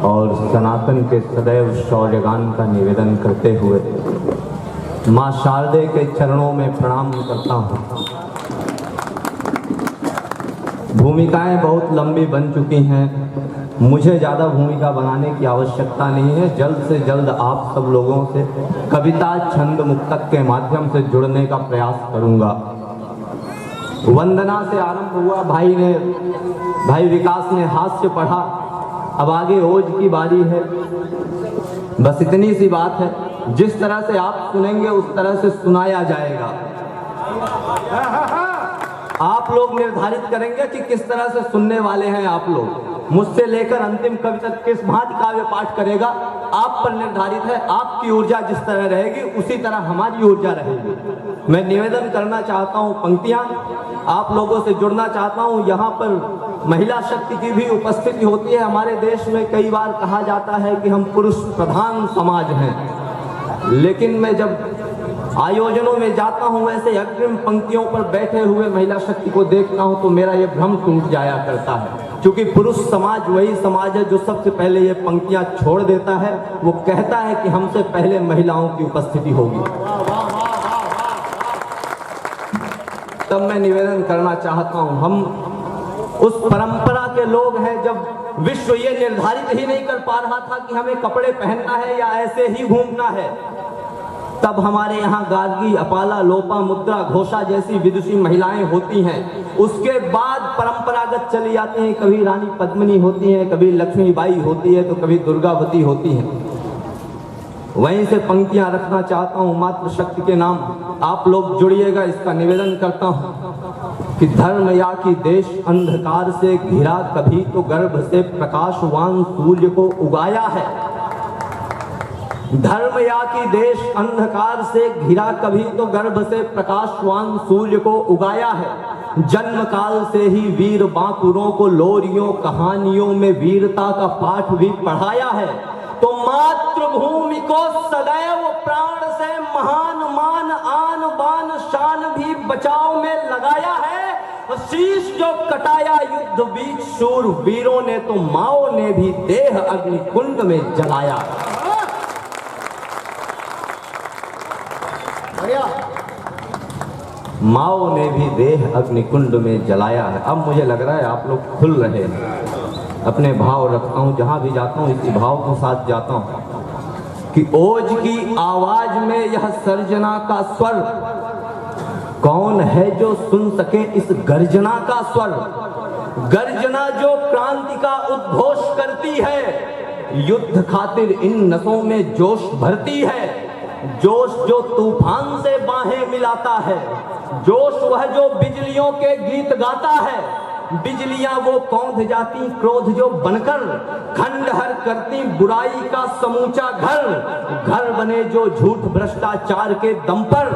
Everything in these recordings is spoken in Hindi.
और सनातन के सदैव शौर्यगान का निवेदन करते हुए माँ शारदे के चरणों में प्रणाम करता हूँ। भूमिकाएं बहुत लंबी बन चुकी हैं, मुझे ज़्यादा भूमिका बनाने की आवश्यकता नहीं है। जल्द से जल्द आप सब लोगों से कविता, छंद, मुक्तक के माध्यम से जुड़ने का प्रयास करूँगा। वंदना से आरंभ हुआ, भाई विकास ने हास्य पढ़ा, अब आगे ओज की बारी है। बस इतनी सी बात है, जिस तरह से आप सुनेंगे उस तरह से सुनाया जाएगा। आप लोग निर्धारित करेंगे कि किस तरह से सुनने वाले हैं आप लोग। मुझसे लेकर अंतिम कवि तक किस भांति काव्य पाठ करेगा आप पर निर्धारित है। आपकी ऊर्जा जिस तरह रहेगी उसी तरह हमारी ऊर्जा रहेगी। मैं निवेदन करना चाहता हूँ, पंक्तियाँ आप लोगों से जुड़ना चाहता हूँ। यहाँ पर महिला शक्ति की भी उपस्थिति होती है। हमारे देश में कई बार कहा जाता है कि हम पुरुष प्रधान समाज हैं, लेकिन मैं जब आयोजनों में जाता हूं, ऐसे अग्रिम पंक्तियों पर बैठे हुए महिला शक्ति को देखता हूं तो मेरा ये भ्रम टूट जाया करता है। क्योंकि पुरुष समाज वही समाज है जो सबसे पहले ये पंक्तियां छोड़ देता है। वो कहता है कि हमसे पहले महिलाओं की उपस्थिति होगी। तब मैं निवेदन करना चाहता हूं, हम उस परंपरा के लोग हैं जब विश्व ये निर्धारित ही नहीं कर पा रहा था कि हमें कपड़े पहनना है या ऐसे ही घूमना है, तब हमारे यहाँ गार्गी, अपाला, लोपा, मुद्रा, घोषा जैसी विदुषी महिलाएं होती हैं। उसके बाद परंपरागत चली जाती हैं। कभी रानी पद्मिनी होती हैं, कभी लक्ष्मीबाई होती है, तो कभी दुर्गावती होती हैं। वहीं से पंक्तियां रखना चाहता हूँ मातृशक्ति के नाम। आप लोग जुड़िएगा, इसका निवेदन करता हूँ कि धर्म या कि देश अंधकार से घिरा, कभी तो गर्भ से प्रकाशवान सूर्य को उगाया है। धर्म या कि देश अंधकार से घिरा, कभी तो गर्भ से प्रकाशवान सूर्य को उगाया है। जन्म काल से ही वीर बांकुरों को लोरियों कहानियों में वीरता का पाठ भी पढ़ाया है। तो मातृभूमि को सदैव प्राण से महान मान, आन बान शान भी बचाव में लगाया है। शीश जो कटाया युद्ध बीच शूर वीरों ने, तो माओ ने भी देह अग्निकुंड में जलाया। माओ ने भी देह अग्निकुंड में जलाया है। अब मुझे लग रहा है आप लोग खुल रहे हैं। अपने भाव रखता हूँ, जहां भी जाता हूँ इसी भाव के साथ जाता हूँ कि ओज की आवाज में यह सर्जना का स्वर, कौन है जो सुन सके इस गर्जना का स्वर। गर्जना जो क्रांति का उद्घोष करती है, युद्ध खातिर इन नसों में जोश भरती है। जोश जो तूफान से बाहें मिलाता है, जोश वह जो बिजलियों के गीत गाता है। बिजलियां वो कौंध जाती क्रोध जो बनकर, खंडहर करती बुराई का समूचा घर। घर बने जो झूठ भ्रष्टाचार के दम पर,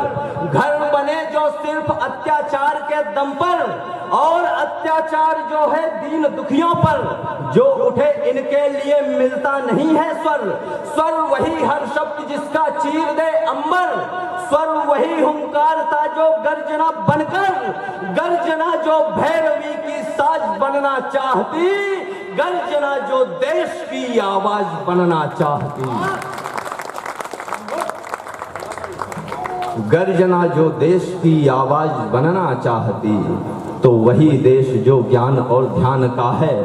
घर बने जो सिर्फ अत्याचार के दम पर, और अत्याचार जो है दीन दुखियों पर। जो उठे इनके लिए मिलता नहीं है स्वर। स्वर वही हर शब्द जिसका चीर दे अंबर। स्वर वही हुंकार था जो गर्जना बनकर, गर्जना जो भैरवी की साज बनना चाहती, गर्जना जो देश की आवाज बनना चाहती। गर्जना जो देश की आवाज बनना चाहती, तो वही देश जो ज्ञान और ध्यान का है,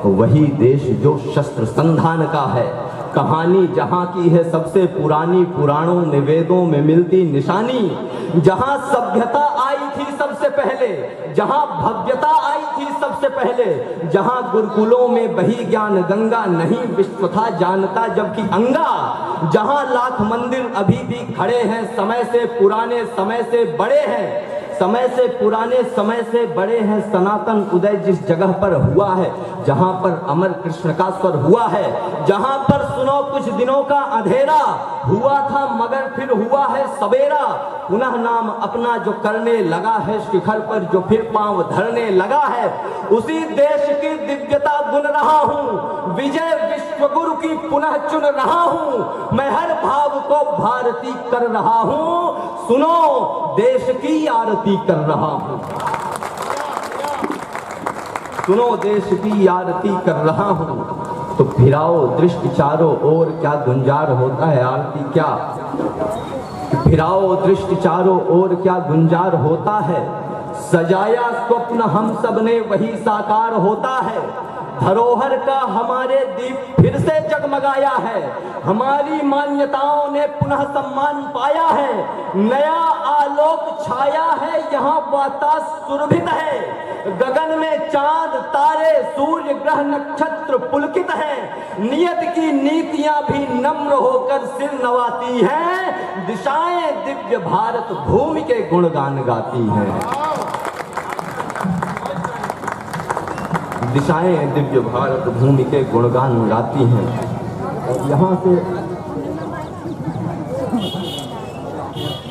वही देश जो शस्त्र संधान का है। कहानी जहाँ की है सबसे पुरानी, पुराणों में वेदों में मिलती निशानी। जहाँ सभ्यता आई थी सबसे पहले, जहाँ भव्यता आई थी सबसे पहले, जहाँ गुरुकुलों में बही ज्ञान गंगा, नहीं विश्व था जानता जबकि अंगा। जहाँ लाख मंदिर अभी भी खड़े हैं, समय से पुराने समय से बड़े हैं, समय से पुराने समय से बड़े हैं। सनातन उदय जिस जगह पर हुआ है, जहां पर अमर कृष्ण का स्वर हुआ है, जहां पर सुनो कुछ दिनों का अंधेरा हुआ था मगर फिर हुआ है सवेरा। पुनः नाम अपना जो करने लगा है, शिखर पर जो फिर पांव धरने लगा है, उसी देश की दिव्यता गुन रहा हूँ। विजय विश्वगुरु की पुनः चुन रहा हूँ। मैं हर भाव को भारती कर रहा हूँ। सुनो देश की आरती कर रहा हूँ। सुनो देश की आरती कर रहा हूँ। तो फिराओ दृष्टि चारों ओर क्या गुंजार होता है आरती क्या, फिराओ दृष्टि चारों ओर क्या गुंजार होता है, सजाया स्वप्न हम सब ने वही साकार होता है, धरोहर का हमारे दीप फिर से जगमगाया है, हमारी मान्यताओं ने पुनः सम्मान पाया है, नया आलोक छाया है, यहाँ वातास सुरभित है, गगन में चांद तारे सूर्य ग्रह नक्षत्र पुलकित है, नियत की नीतियां भी नम्र होकर सिर नवाती हैं, दिशाएं दिव्य भारत भूमि के गुणगान गाती हैं, दिशाएं दिव्य भारत भूमि के गुणगान गाती हैं। और यहाँ से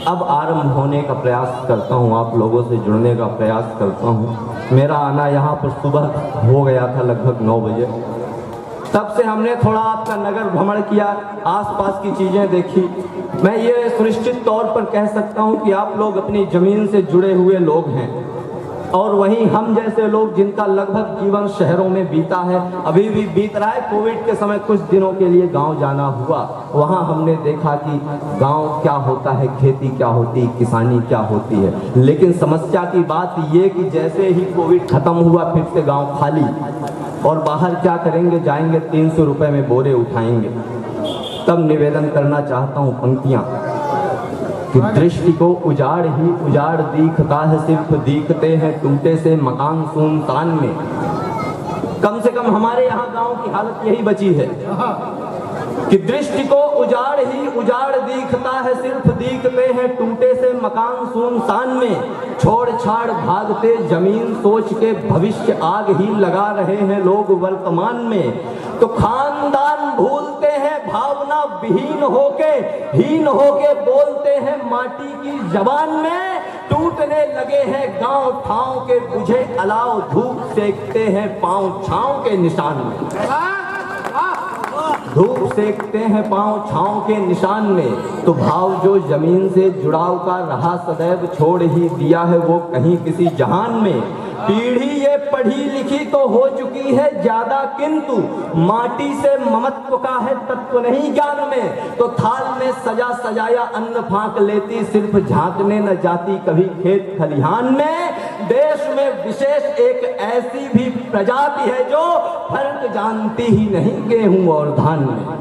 अब आरंभ होने का प्रयास करता हूँ, आप लोगों से जुड़ने का प्रयास करता हूँ। मेरा आना यहाँ पर सुबह हो गया था लगभग 9 बजे, तब से हमने थोड़ा आपका नगर भ्रमण किया, आसपास की चीज़ें देखी। मैं ये सुनिश्चित तौर पर कह सकता हूँ कि आप लोग अपनी ज़मीन से जुड़े हुए लोग हैं, और वहीं हम जैसे लोग जिनका लगभग जीवन शहरों में बीता है, अभी भी बीत रहा है। कोविड के समय कुछ दिनों के लिए गांव जाना हुआ, वहां हमने देखा कि गांव क्या होता है, खेती क्या होती, किसानी क्या होती है। लेकिन समस्या की बात ये कि जैसे ही कोविड खत्म हुआ फिर से गांव खाली, और बाहर क्या करेंगे, जाएंगे 300 रुपए में बोरे उठाएंगे। तब निवेदन करना चाहता हूँ पंक्तियाँ कि दृष्टि को उजाड़ ही उजाड़ दिखता है, सिर्फ दिखते हैं टूटे से मकान सुनसान में। कम से कम हमारे यहाँ गांव की हालत यही बची है कि दृष्टि को उजाड़ ही उजाड़ दिखता है, सिर्फ दिखते हैं टूटे से मकान सुनसान में। छोड़ छाड़ भागते जमीन सोच के भविष्य आग ही लगा रहे हैं लोग वर्तमान में। तो खानदान भूलते हैं भावना विहीन होके बोलते हैं माटी की जबान में। टूटने लगे हैं गांव ठाव के बुझे अलाव, धूप सेकते हैं पांव छांव के निशान में, धूप सेकते हैं पांव छांव के निशान में। तो भाव जो जमीन से जुड़ाव का रहा सदैव छोड़ ही दिया है वो कहीं किसी जहान में। पीढ़ी ये पढ़ी लिखी तो हो चुकी है ज्यादा, किंतु माटी से ममत्व का है तत्व नहीं ज्ञान में। तो थाल में सजा सजाया अन्न फांक लेती, सिर्फ झांकने न जाती कभी खेत खलिहान में। देश में विशेष एक ऐसी भी प्रजाति है जो फर्क जानती ही नहीं गेहूं और धान में।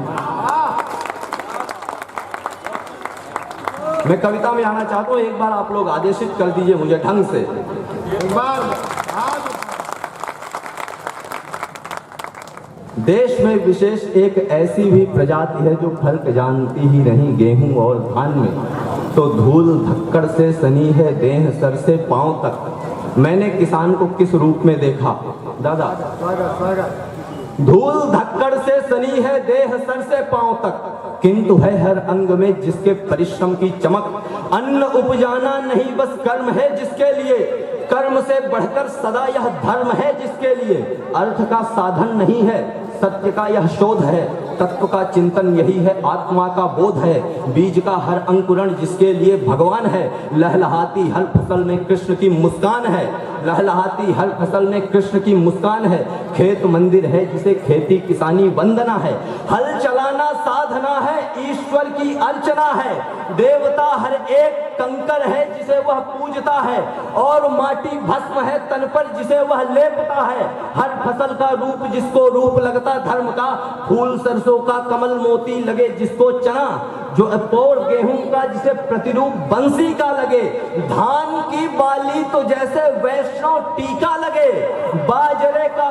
मैं कविता में आना चाहता हूँ, एक बार आप लोग आदेशित कर दीजिए मुझे ढंग से। एक बार देश में विशेष एक ऐसी भी प्रजाति है जो फर्क जानती ही नहीं गेहूं और धान में। तो धूल धक्कड़ से सनी है देह सर से पांव तक। मैंने किसान को किस रूप में देखा दादा? धूल धक्कड़ से सनी है देह सर से पांव तक, किंतु है हर अंग में जिसके परिश्रम की चमक। अन्न उपजाना नहीं बस कर्म है जिसके लिए, कर्म से बढ़कर सदा यह धर्म है जिसके लिए। अर्थ का साधन नहीं है, सत्य का यह शोध है, तत्व का चिंतन यही है, आत्मा का बोध है। बीज का हर अंकुरण जिसके लिए भगवान है, लहलहाती हर फसल में कृष्ण की मुस्कान है, लहलहाती हर फसल में कृष्ण की मुस्कान है। खेत मंदिर है जिसे खेती किसानी वंदना है, हल चलाना साधना है, ईश्वर की अर्चना है। देवता हर एक कंकर है जिसे वह पूजता है, और माटी भस्म है तन पर जिसे वह लेपता है। हर फसल का रूप जिसको रूप लगता धर्म का, फूल सरसों का कमल मोती लगे जिसको चना, जो अपोर गेहूं का जिसे प्रतिरूप बंसी का लगे। धान की बाली तो जैसे वैष्णव टीका लगे, बाजरे का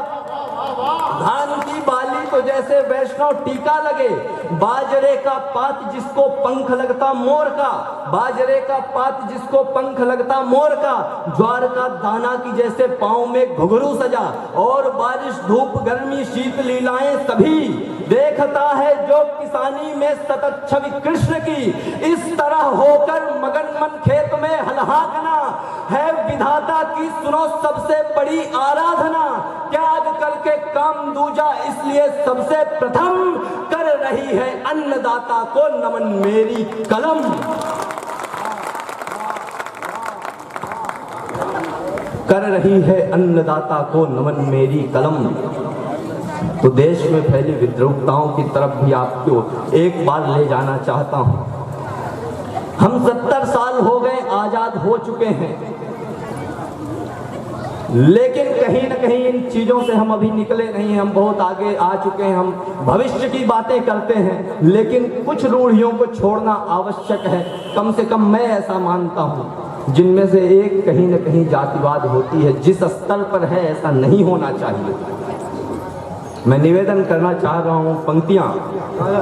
धान की बाली तो जैसे वैष्णव टीका लगे। बाजरे का पात जिसको पंख लगता मोर का, बाजरे का पात जिसको पंख लगता मोर का। ज्वार का दाना की जैसे पांव में घुघरू सजा, और बारिश धूप गर्मी शीत लीलाएं सभी देखता है जो किसानी में सतत छवि कृष्ण की। इस तरह होकर मगन मन खेत में हलहाकना है विधाता की सुनो सबसे बड़ी आराधना। त्याग करके काम दूजा इसलिए सबसे प्रथम, कर रही है अन्नदाता को नमन मेरी कलम। कर रही है अन्नदाता को नमन मेरी कलम। तो देश में फैली विद्रोहताओं की तरफ भी आपको एक बार ले जाना चाहता हूं। हम 70 साल हो गए आजाद हो चुके हैं, लेकिन कहीं ना कहीं इन चीजों से हम अभी निकले नहीं हैं। हम बहुत आगे आ चुके हैं, हम भविष्य की बातें करते हैं, लेकिन कुछ रूढ़ियों को छोड़ना आवश्यक है। कम से कम मैं ऐसा मानता हूं, जिनमें से एक कहीं ना कहीं जातिवाद होती है। जिस स्तर पर है ऐसा नहीं होना चाहिए। मैं निवेदन करना चाह रहा हूं पंक्तियां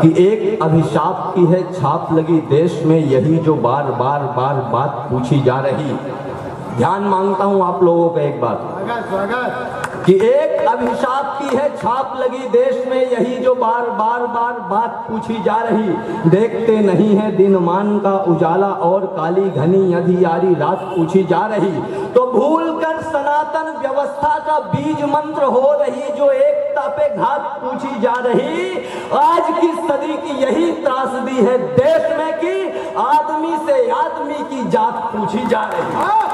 कि एक अभिशाप की है छाप लगी देश में, यही जो बार बार बार बात पूछी जा रही। ध्यान मांगता हूं आप लोगों का एक बात कि एक अभिशाप की है छाप लगी देश में, यही जो बार बार बार बात पूछी जा रही। देखते नहीं है दिनमान का उजाला और काली घनी अंधियारी रात पूछी जा रही। तो भूल कर सनातन व्यवस्था का बीज मंत्र हो रही, जो एकता पे घात पूछी जा रही। आज की सदी की यही त्रासदी है देश में कि आदमी से आदमी की जात पूछी जा रही।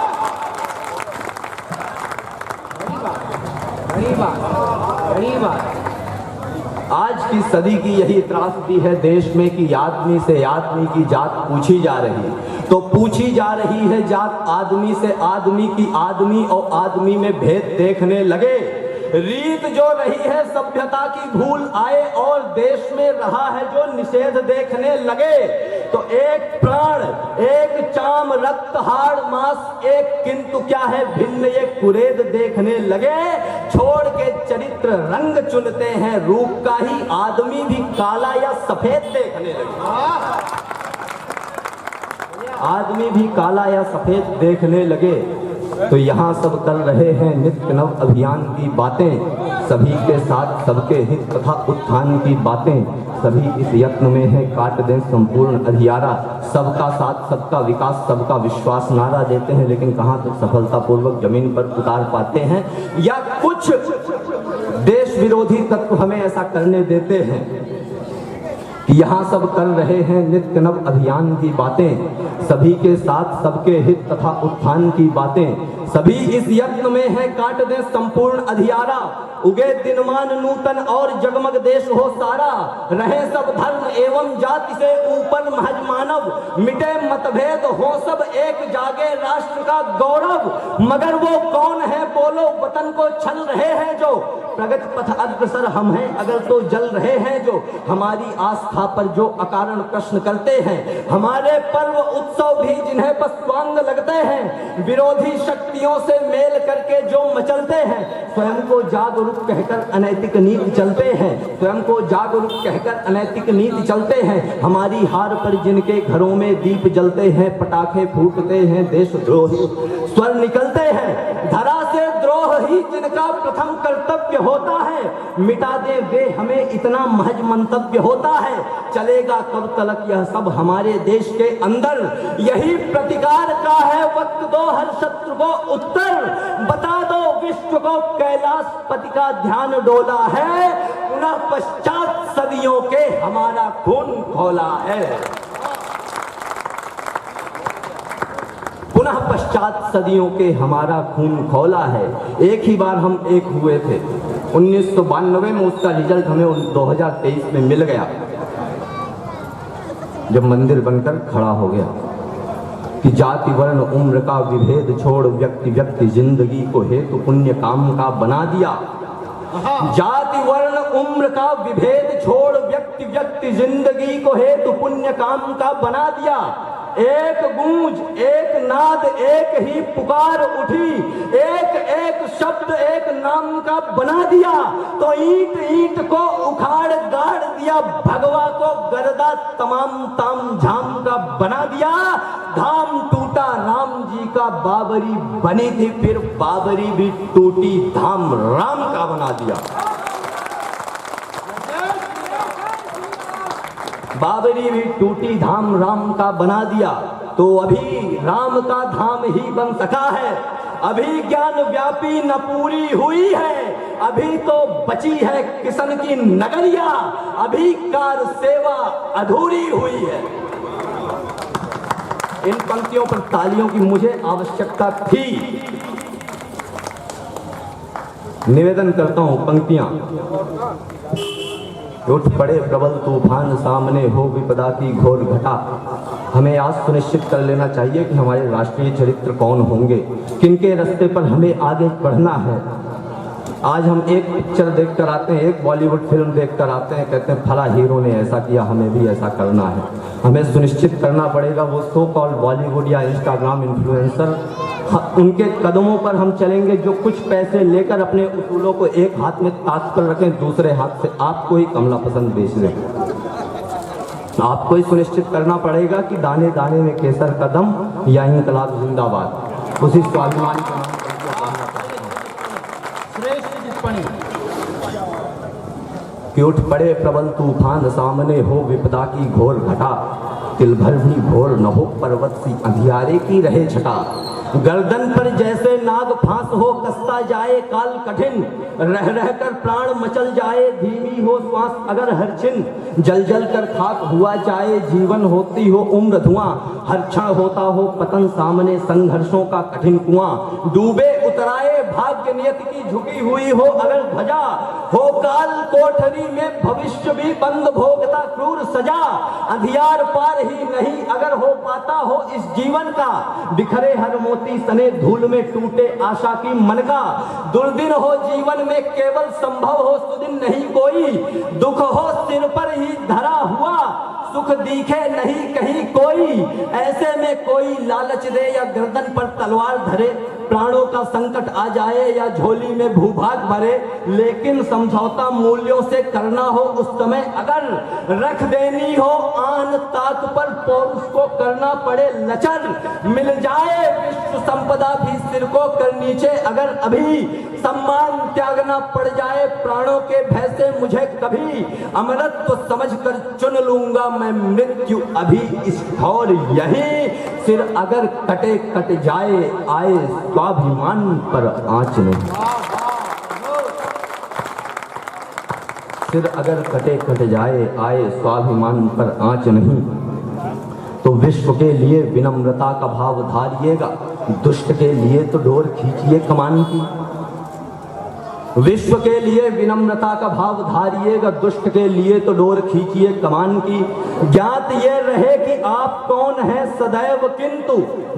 आज की सदी की यही त्रासदी है देश में कि आदमी से आदमी की जात पूछी जा रही। तो पूछी जा रही है जात आदमी से आदमी की, आदमी और आदमी में भेद देखने लगे। रीत जो रही है सभ्यता की भूल आए और देश में रहा है जो निषेध देखने लगे। तो एक प्राण, एक चाम, रक्त, हाड़, मांस, एक किंतु क्या है भिन्न, एक कुरेद देखने लगे। छोड़ के चरित्र रंग चुनते हैं, रूप का ही आदमी भी काला या सफेद देखने लगे। आदमी भी काला या सफेद देखने लगे। तो यहाँ सब कर रहे हैं नित्य नव अभियान की बातें, सभी के साथ सबके हित तथा उत्थान की बातें। सभी इस यत्न में है काट दें संपूर्ण अधियारा। सबका साथ, सबका विकास, सबका विश्वास नारा देते हैं, लेकिन कहाँ तक सफलतापूर्वक जमीन पर उतार पाते हैं, या कुछ देश विरोधी तत्व हमें ऐसा करने देते हैं। यहाँ सब कर रहे हैं नित्य नव अभियान की बातें, सभी के साथ सबके हित तथा उत्थान की बातें। सभी इस यत्न में है काट दें संपूर्ण अधियारा। उगे दिनमान नूतन और जगमग देश हो सारा। रहे सब धर्म एवं जाति से ऊपर महज मानव। मिटे मतभेद हो सब एक जागे राष्ट्र का गौरव। मगर वो कौन है बोलो वतन को छल रहे हैं जो। प्रगति पथ अग्रसर हम हैं अगर तो जल रहे हैं जो। हमारी आस्था पर जो अकारण प्रश्न करते हैं। हमारे पर्व उत्सव भी जिन्हें बस स्वांग लगते हैं। विरोधी शक्तियों से मेल करके जो मचलते हैं। स्वयं को जागरूक कहकर अनैतिक नीति चलते हैं। स्वयं को जागरूक कहकर अनैतिक नीति चलते हैं। हमारी हार पर जिनके घरों में दीप जलते हैं। पटाखे फूटते हैं, देशद्रोही स्वर निकलते हैं। धरा से द्रोह ही जिनका प्रथम कर्तव्य होता है। मिटा दे वे हमें इतना महज मंतव्य होता है। चलेगा कब तलक यह सब हमारे देश के अंदर। यही प्रतिकार का है वक्त दो हर शत्रु को उत्तर। बता दो विश्व को कैलाश पति का ध्यान डोला है। पुनः पश्चात सदियों के हमारा खून खौला है। पुनः पश्चात सदियों के हमारा खून खौला है। एक ही बार हम एक हुए थे 1992 में। उसका रिजल्ट हमें 2023 में मिल गया, जब मंदिर बनकर खड़ा हो गया कि जाति वर्ण उम्र का विभेद छोड़ व्यक्ति व्यक्ति जिंदगी को हेतु पुण्य काम का बना दिया। जाति वर्ण उम्र का विभेद छोड़ व्यक्ति व्यक्ति जिंदगी को हेतु पुण्य काम का बना दिया। एक गूंज, एक नाद, एक ही पुकार उठी। एक एक शब्द एक नाम का बना दिया। तो ईंट ईंट को उखाड़ गाड़ दिया। भगवा को गर्दा तमाम ताम झाम का बना दिया। धाम टूटा राम जी का बाबरी बनी थी, फिर बाबरी भी टूटी धाम राम का बना दिया। बाबरी भी टूटी धाम राम का बना दिया। तो अभी राम का धाम ही बन सका है। अभी ज्ञान व्यापी न पूरी हुई है। अभी तो बची है किशन की नगरिया। अभी कार सेवा अधूरी हुई है। इन पंक्तियों पर तालियों की मुझे आवश्यकता थी। निवेदन करता हूँ पंक्तियां। उठ पड़े प्रबल तूफान, सामने हो विपदा की घोर घटा। हमें आज सुनिश्चित कर लेना चाहिए कि हमारे राष्ट्रीय चरित्र कौन होंगे, किनके रास्ते पर हमें आगे बढ़ना है। आज हम एक पिक्चर देख कर आते हैं, एक बॉलीवुड फिल्म देख कर आते हैं, कहते हैं फला हीरो ने ऐसा किया, हमें भी ऐसा करना है। हमें सुनिश्चित करना पड़ेगा वो सो कॉल्ड बॉलीवुड या इंस्टाग्राम इन्फ्लुएंसर, उनके कदमों पर हम चलेंगे जो कुछ पैसे लेकर अपने उसूलों को एक हाथ में ताक कर रखें, दूसरे हाथ से आपको ही कमला पसंद बेच दें। आपको ही सुनिश्चित करना पड़ेगा कि दाने दाने में केसर कदम या इंकलाब जिंदाबाद। उसी स्वाभिमान का कि उठ पड़े प्रबल तूफान, सामने हो विपदा की घोर घटा। तिल भर भी घोर न हो पर्वत सी अंधियारे की रहे छटा। गर्दन पर जैसे नाग फांस हो, कसता जाए काल कठिन। रह रह कर प्राण मचल जाए, धीमी हो श्वास अगर हर छिन। जल जल कर खाक हुआ जाए, जीवन होती हो उम्र धुआं। हर क्षण होता हो पतन, सामने संघर्षों का कठिन कुआं। डूबे उतराए भाग्य नियत की झुकी हुई हो अगर ध्वजा। हो काल कोठरी में भविष्य भी बंद भोगता क्रूर सजा। अंधियार पार ही नहीं अगर हो पाता हो इस जीवन का। बिखरे हर मोती सने धूल में टूटे आशा की मन का। दुर्दिन हो जीवन में केवल संभव हो सुदिन नहीं कोई। दुख हो सिर पर ही धरा हुआ, सुख दिखे नहीं कहीं कोई। ऐसे में कोई लालच दे या गर्दन पर तलवार धरे। प्राणों का संकट आ जाए या झोली में भूभाग भरे, लेकिन समझौता मूल्यों से करना हो उस समय अगर। रख देनी हो आन ताक पर पौरुष को करना पड़े लचर। मिल जाए विश्व संपदा भी सिर को कर नीचे अगर अभी। सम्मान त्यागना पड़ जाए प्राणों के भय से मुझे कभी। अमरत्व समझकर चुन लूंगा मैं मृत्यु अभी इस ठौर यही। सिर अगर कटे कट जाए आए स्वाभिमान पर आंच नहीं। सिर अगर कटे कट जाए आए स्वाभिमान पर आंच नहीं। तो विश्व के लिए विनम्रता का भाव धारिएगा, दुष्ट के लिए तो डोर खींचिए कमान की। विश्व के लिए विनम्रता का भाव धारिएगा, दुष्ट के लिए तो डोर खींचिए कमान की। ज्ञात ये रहे कि आप कौन हैं सदैव, किंतु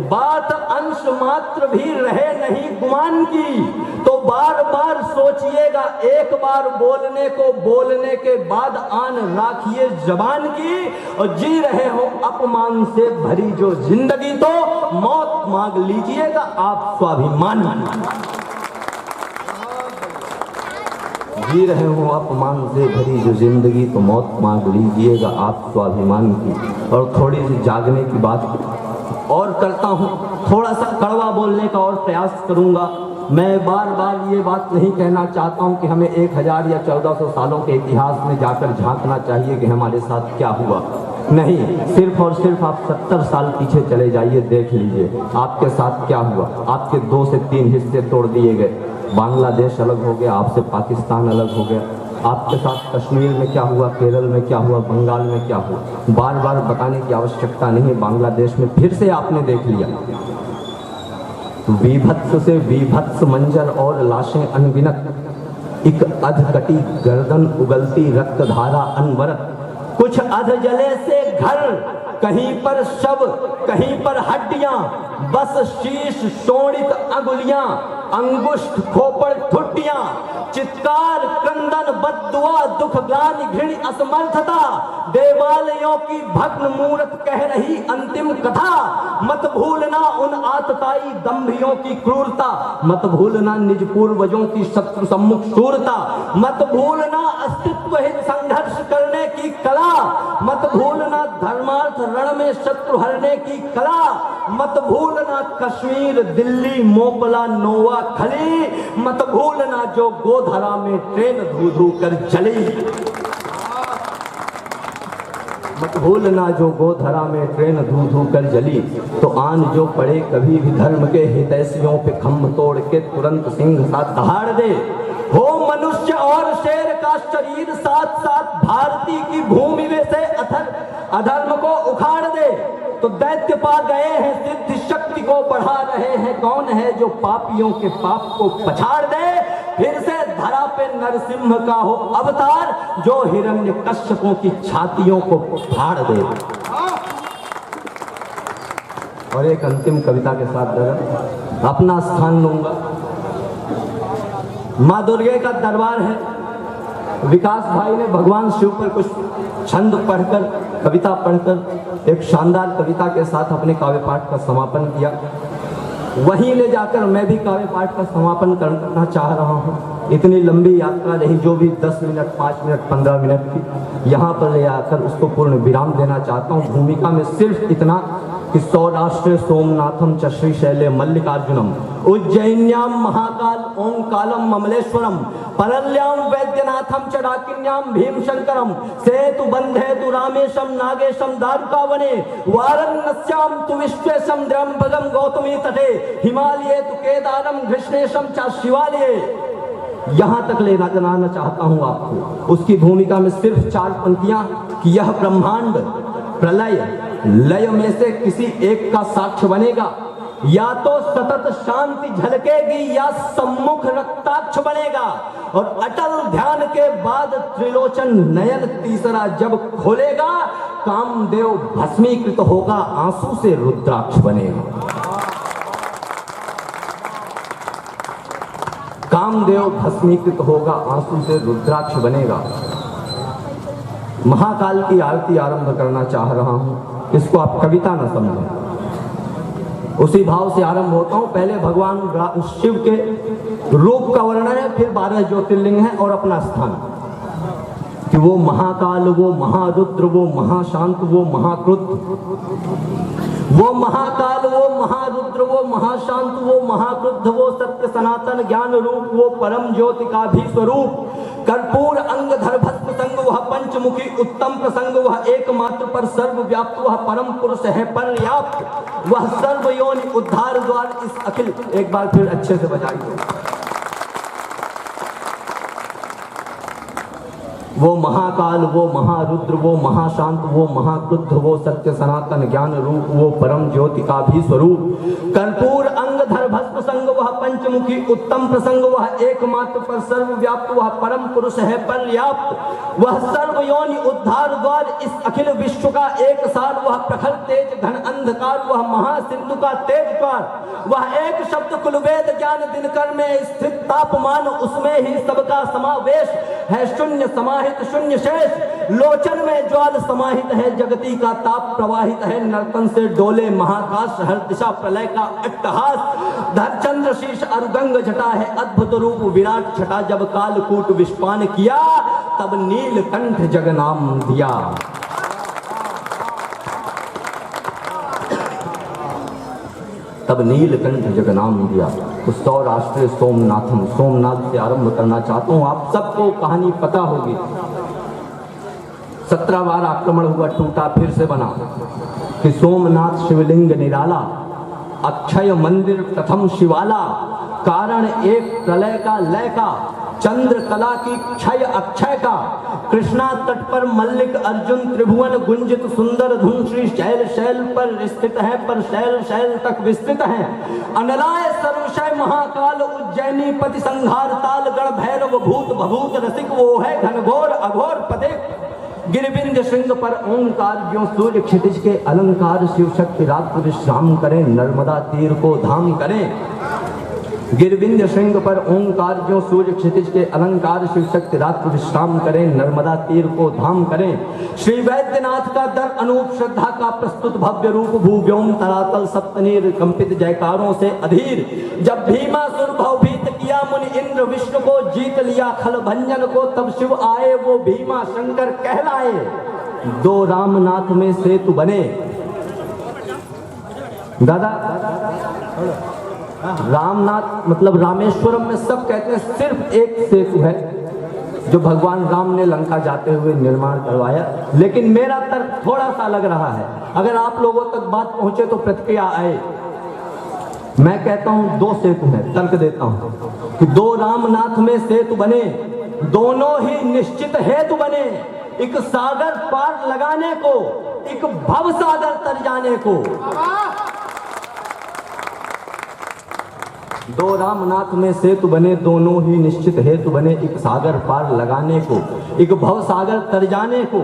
बात अंश मात्र भी रहे नहीं गुमान की। तो बार बार सोचिएगा, एक बार बोलने को बोलने के बाद आन राखिए जबान की। और जी रहे हो अपमान से भरी जो जिंदगी, तो मौत मांग लीजिएगा आप स्वाभिमान। जी रहे हो अपमान से भरी जो जिंदगी, तो मौत मांग लीजिएगा आप स्वाभिमान की। और थोड़ी सी जागने की बात और करता हूँ, थोड़ा सा कड़वा बोलने का और प्रयास करूँगा। मैं बार बार ये बात नहीं कहना चाहता हूँ कि हमें 1000 या 1400 सालों के इतिहास में जाकर झांकना चाहिए कि हमारे साथ क्या हुआ। नहीं, सिर्फ और सिर्फ आप 70 साल पीछे चले जाइए, देख लीजिए आपके साथ क्या हुआ। आपके 2 से 3 हिस्से तोड़ दिए गए, बांग्लादेश अलग हो गया, आपसे पाकिस्तान अलग हो गया। आपके साथ कश्मीर में क्या हुआ, केरल में क्या हुआ, बंगाल में क्या हुआ, बार बार बताने की आवश्यकता नहीं है। बांग्लादेश में फिर से आपने देख लिया, विभत्स से विभत्स मंजर और लाशें अनगिनत। एक अधकटी गर्दन, उगलती रक्त धारा अनवरत। कुछ अध जले से घर, कहीं पर शव, कहीं पर हड्डियां, बस शीश शोणित अंगुलियां, अंगुष्ठ खोपड़ ठुड्डियां। चित्कार क्रंदन बद्दुआ दुख ग्लानि घृण असमर्थता। देवालयों की भग्न मूरत कह रही अंतिम कथा। मत भूलना उन आतताई दंभियों की क्रूरता। मत भूलना निज पूर्वजों की शत्रु सम्मुख शूरता। मत भूलना अस्तित्वहीन संघर्ष करने की कला। मत भूलना धर्मार्थ रण में शत्रु हरने की कला। मत भूलना कश्मीर, दिल्ली, मोपला, नोवा खली। मत भूलना जो गोधरा में ट्रेन धू धू कर जली। मत भूलना जो गोधरा में ट्रेन धू धू कर जली। तो आन जो पड़े कभी भी धर्म के हितैषियों पे खम्भ तोड़ के तुरंत सिंह साथ दहाड़ दे। हो मनुष्य और शेर का शरीर साथ साथ भारती की भूमि में से अधर्म को उखाड़ दे। तो दैत्य पा गए हैं, सिद्ध शक्ति को बढ़ा रहे हैं। कौन है जो पापियों के पाप को पछाड़ दे। फिर से पे नरसिंह का हो अवतार, जो हिरण्यकश्यपों की छातियों को फाड़ दे। और एक अंतिम कविता के साथ दादा अपना स्थान लूंगा। माँ दुर्गे का दरबार है। विकास भाई ने भगवान शिव पर कुछ छंद पढ़कर, कविता पढ़कर एक शानदार कविता के साथ अपने काव्य पाठ का समापन किया। वहीं ले जाकर मैं भी काव्य पाठ का समापन करना चाह रहा हूँ। इतनी लंबी यात्रा रही, जो भी 10 मिनट, 5 मिनट, 15 मिनट की, यहाँ पर ले आकर उसको पूर्ण विराम देना चाहता हूँ। भूमिका में सिर्फ इतना कि सौराष्ट्र सोमनाथम च श्रीशैले मल्लिकार्जुनम उज्जैन्याम महाकाल ओंकालम ममलेश्वरम परल्याम वैद्यनाथम च डाकिन्याम भीमशंकरम सेतु बंधेतु रामेशम नागेशम दारुकावने वाराणस्याम तु विश्वेशम द्रंभगम गौतमी तटे हिमालये तु केदारम कृष्णेशम च शिवालये। यहाँ तक ले जाना चाहता हूँ आपको। उसकी भूमिका में सिर्फ 4 पंक्तियां कि यह ब्रह्मांड प्रलय लय में से किसी एक का साक्ष्य बनेगा, या तो सतत शांति झलकेगी या सम्मुख रक्ताक्ष बनेगा, और अटल ध्यान के बाद त्रिलोचन नयन तीसरा जब खोलेगा, कामदेव भस्मीकृत होगा, आंसू से रुद्राक्ष बनेगा। कामदेव भस्मीकृत होगा, आंसू से रुद्राक्ष बनेगा। महाकाल की आरती आरंभ करना चाह रहा हूं, इसको आप कविता न समझें। उसी भाव से आरंभ होता हूं। पहले भगवान शिव के रूप का वर्णन है, फिर 12 ज्योतिर्लिंग है और अपना स्थान कि वो महाकाल, वो महारुद्र, वो महाशांत, वो महाक्रुद्ध। वो महाकाल, वो महारुद्र, वो महाशांत, वो महाक्रुद्ध, वो सत्य सनातन ज्ञान रूप, वो परम ज्योति का भी स्वरूप। कर्पूर अंगधर भस्म संग वह पंचमुखी उत्तम प्रसंग, वह एकमात्र पर सर्वव्याप्त, वह परम पुरुष है पर्याप्त, वह सर्वयोनि उद्धार द्वार इस अखिल। एक बार फिर अच्छे से बजाइए। वो महाकाल, वो महारुद्र, वो महाशांत, वो महाक्रुद्ध, वो सत्य सनातन ज्ञान रूप, वो परम ज्योति का भी स्वरूप। कर्पूर अंगधर भस्म संग वह पंचमुखी उत्तम प्रसंग, वह एकमात्र पर सर्वव्याप्त, वह परम पुरुष है पर्याप्त, वह सर्वयोनि उद्धार द्वार इस अखिल विश्व का एक सार, वह प्रखर तेज घन अंधकार, वह महासिंधु का तेज पार, वह एक शब्द कुलवेद ज्ञान दिनकर में स्थित तापमान, उसमें ही सबका समावेश है, शून्य समाहित शून्य शेष, लोचन में ज्वाल समाहित है, जगती का ताप प्रवाहित है, नर्तन से डोले महाकाश, हर दिशा प्रलय का अट्टहास, धर चंद्र शीश अरुगंग जटा है, अद्भुत रूप विराट छटा, जब कालकूट विस्पान किया तब नीलकंठ जग नाम दिया। तब नीलकंठ जग नाम दिया। उस सौराष्ट्र सोमनाथम, सोमनाथ से आरंभ करना चाहता हूँ। आप सबको कहानी पता होगी। 17 बार आक्रमण हुआ, टूटा, फिर से बना, कि सोमनाथ शिवलिंग निराला, अक्षय मंदिर प्रथम शिवाला, कारण एक प्रलय का लय का, चंद्र कला की क्षय अक्षय का, कृष्णा तट पर मल्लिक अर्जुन त्रिभुवन गुंजित सुंदर धुन, श्री शैल शैल पर स्थित है, पर शैल शैल तक विस्तृत है, अनलाय सर्वशय महाकाल, उज्जैनी पति संहार ताल, गण भैरव भूत भभूत रसिक, वो है घनघोर अघोर पथिक, गिरविंद श्रृंग पर ओंकार, ज्यों सूर्य क्षितिज के अलंकार, शिव शक्ति रात्र विश्राम करें, नर्मदा तीर को धाम करें। गिरविंद श्रृंग पर ओंकार, ज्यों सूर्य क्षितिज के अलंकार, शिव शक्ति रात्र विश्राम करें, नर्मदा तीर को धाम करें। श्री वैद्यनाथ का दर अनूप श्रद्धा का प्रस्तुत भव्य रूप, भूव्योम तरातल सप्तनीर कंपित जयकारों से अधीर, जब भीमासुर भवभीत किया मुनि इंद्र विष्णु को, जीत लिया खल भंजन को, तब शिव आए वो भीमा शंकर कहलाए, दो रामनाथ में सेतु बने। दादा रामनाथ मतलब रामेश्वरम में सब कहते हैं, सिर्फ एक सेतु है जो भगवान राम ने लंका जाते हुए निर्माण करवाया, लेकिन मेरा तर्क थोड़ा सा अलग रहा है। अगर आप लोगों तक बात पहुंचे तो प्रतिक्रिया आए। मैं कहता हूं 2 सेतु हैं, तर्क देता हूं कि 2 रामनाथ में सेतु बने, दोनों ही निश्चित हेतु बने, एक सागर पार लगाने को, एक भव सागर तर जाने को। दो रामनाथ में सेतु बने, दोनों ही निश्चित हेतु बने, एक सागर पार लगाने को, एक भव सागर तर जाने को,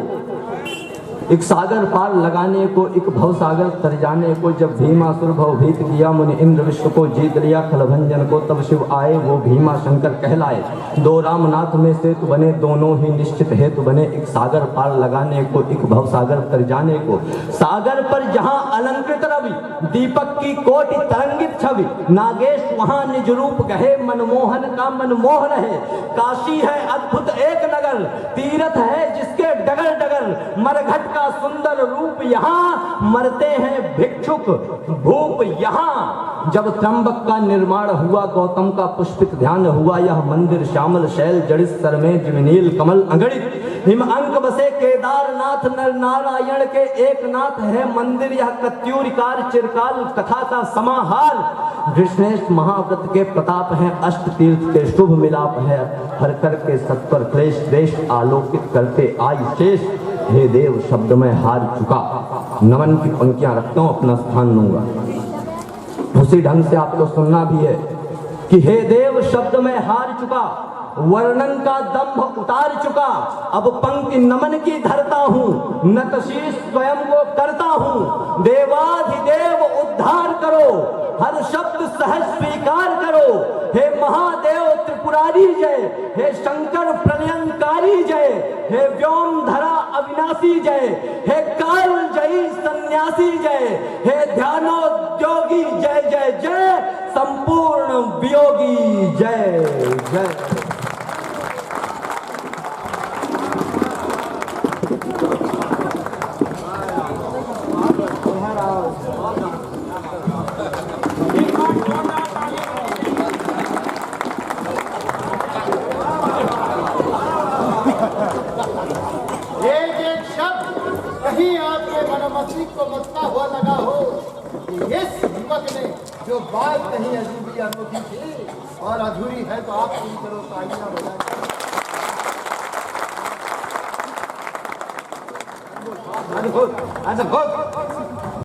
एक सागर पार लगाने को, एक भव सागर तर जाने को। जब भीमासुर भवभीत किया मुनि इंद्र विश्व को जीत लिया खलभंजन को, तब शिव आए वो भीमा शंकर कहलाए। दो रामनाथ में सेतु बने, दोनों ही निश्चित हेतु बने, एक सागर पार लगाने को, एक भव सागर तर जाने को। सागर पर जहां अलंकृत रवि, दीपक की कोटि तरंगित छवि, नागेश वहां निज रूप गहे, मनमोहन का मनमोह रहे। काशी है अद्भुत एक नगर, तीर्थ है जिसके डगर डगर, मरघट का सुंदर रूप यहाँ, मरते हैं भिक्षुक भूप यहाँ। जब त्र्यंबक का निर्माण हुआ, गौतम का पुष्पित ध्यान हुआ, यह मंदिर श्यामल शैल जड़ित सर में जिमिनील कमल अंगड़ित, हिम अंक बसे केदारनाथ, नर नारायण के एक नाथ है मंदिर यह, कत्यूरिकार चिरकाल कथा का समाहार। कृष्णेश महाव्रत के प्रताप है, अष्ट तीर्थ के शुभ मिलाप है, हर कर के सत्वर क्लेश देश आलोकित करते आई शेष। हे देव शब्द में हार चुका, नमन की पंक्तियां रखता हूं, अपना स्थान लूंगा। उसी ढंग से आपको सुनना भी है कि हे देव शब्द में हार चुका, वर्णन का दंभ उतार चुका, अब पंक्ति नमन की धरता हूं, नतशीष स्वयं को करता हूं। देवाधिदेव उद्धार करो, हर शब्द सहज स्वीकार करो। हे महादेव त्रिपुरारी जय, हे शंकर प्रलयंकारी जय, हे व्योम धरा अविनाशी जय, हे काल जयी सन्यासी जय, हे ध्यानोद्योगी जय जय जय, संपूर्ण वियोगी जय जय। कहीं आपके मनमस्तिष्क को मचता हुआ लगा हो कि इस युवक ने जो बात कही अजूबी अनोखी थी और अधूरी है, तो आप पूरी करो तालियां बजाएं। अद्भुत अद्भुत।